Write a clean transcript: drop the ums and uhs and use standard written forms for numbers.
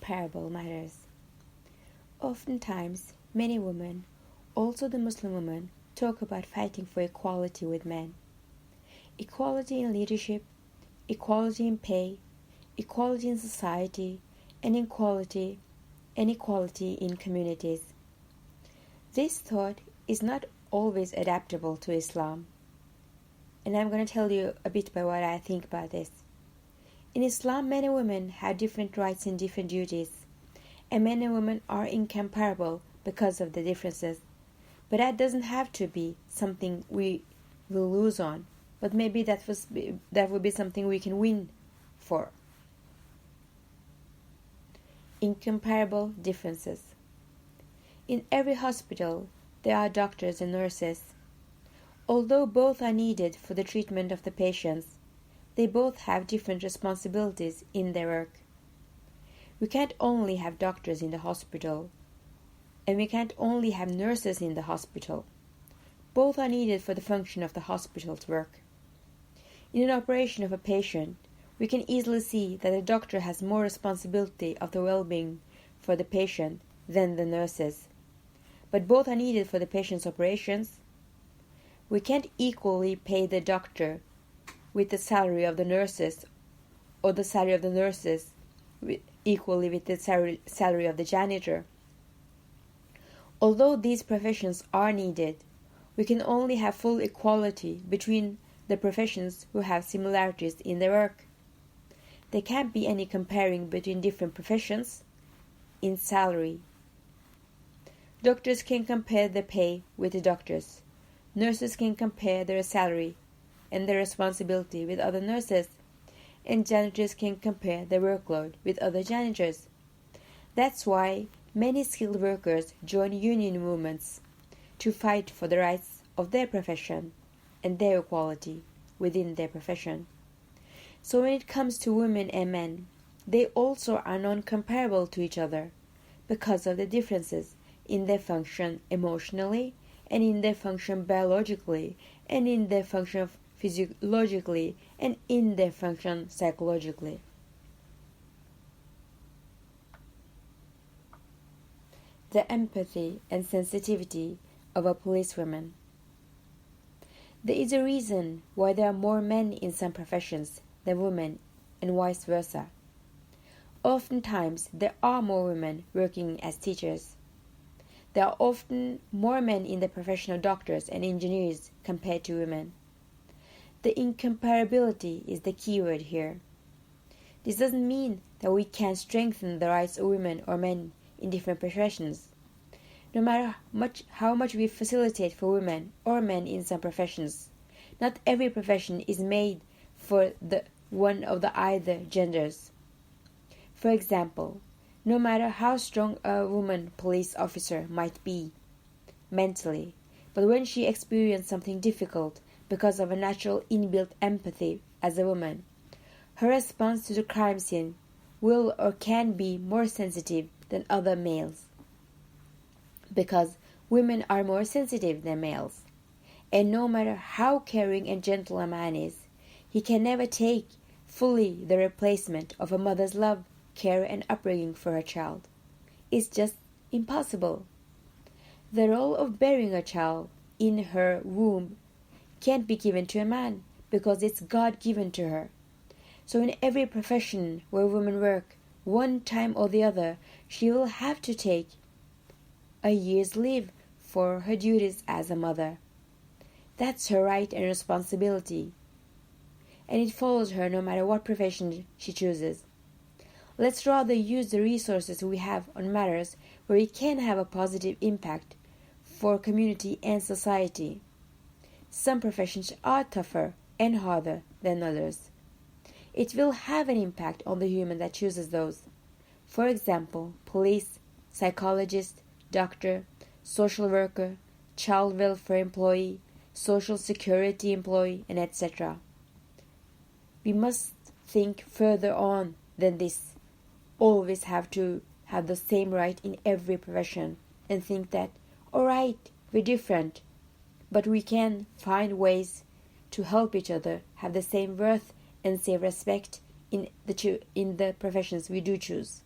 incomparable matters. Oftentimes, many women, also the Muslim women, talk about fighting for equality with men. Equality in leadership, equality in pay, equality in society, and equality in communities. This thought is not always adaptable to Islam. And I'm going to tell you a bit about what I think about this. In Islam, men and women have different rights and different duties, and men and women are incomparable because of the differences. But that doesn't have to be something we will lose on, but maybe that would be something we can win for. Incomparable differences. In every hospital, there are doctors and nurses. Although both are needed for the treatment of the patients, they both have different responsibilities in their work. We can't only have doctors in the hospital, and we can't only have nurses in the hospital. Both are needed for the function of the hospital's work. In an operation of a patient, we can easily see that the doctor has more responsibility of the well-being for the patient than the nurses. But both are needed for the patient's operations. We can't equally pay the doctor with the salary of the nurses, or the salary of the nurses equally with the salary of the janitor. Although these professions are needed, we can only have full equality between the professions who have similarities in their work. There can't be any comparing between different professions in salary. Doctors can compare their pay with the doctors. Nurses can compare their salary and their responsibility with other nurses, and janitors can compare their workload with other janitors. That's why many skilled workers join union movements to fight for the rights of their profession and their equality within their profession. So when it comes to women and men, they also are non-comparable to each other because of the differences in their function emotionally, and in their function biologically, and in their function physiologically, and in their function psychologically. The empathy and sensitivity of a policewoman. There is a reason why there are more men in some professions than women, and vice versa. Oftentimes, there are more women working as teachers. There are often more men in the profession of doctors and engineers compared to women. The incomparability is the key word here. This doesn't mean that we can't strengthen the rights of women or men in different professions. No matter how much we facilitate for women or men in some professions, not every profession is made for the one of the either genders. For example, no matter how strong a woman police officer might be mentally, but when she experiences something difficult because of a natural inbuilt empathy as a woman, her response to the crime scene will or can be more sensitive than other males. Because women are more sensitive than males, and no matter how caring and gentle a man is, he can never take fully the replacement of a mother's love, care, and upbringing for her child. It's just impossible. The role of bearing a child in her womb can't be given to a man because it's God-given to her. So in every profession where women work, one time or the other, she will have to take a year's leave for her duties as a mother. That's her right and responsibility, and it follows her no matter what profession she chooses. Let's rather use the resources we have on matters where we can have a positive impact for community and society. Some professions are tougher and harder than others. It will have an impact on the human that chooses those. For example, police, psychologist, doctor, social worker, child welfare employee, social security employee, and etc. We must think further on than this. Always have to have the same right in every profession and think that, alright, we're different, but we can find ways to help each other have the same worth and same respect in the professions we do choose.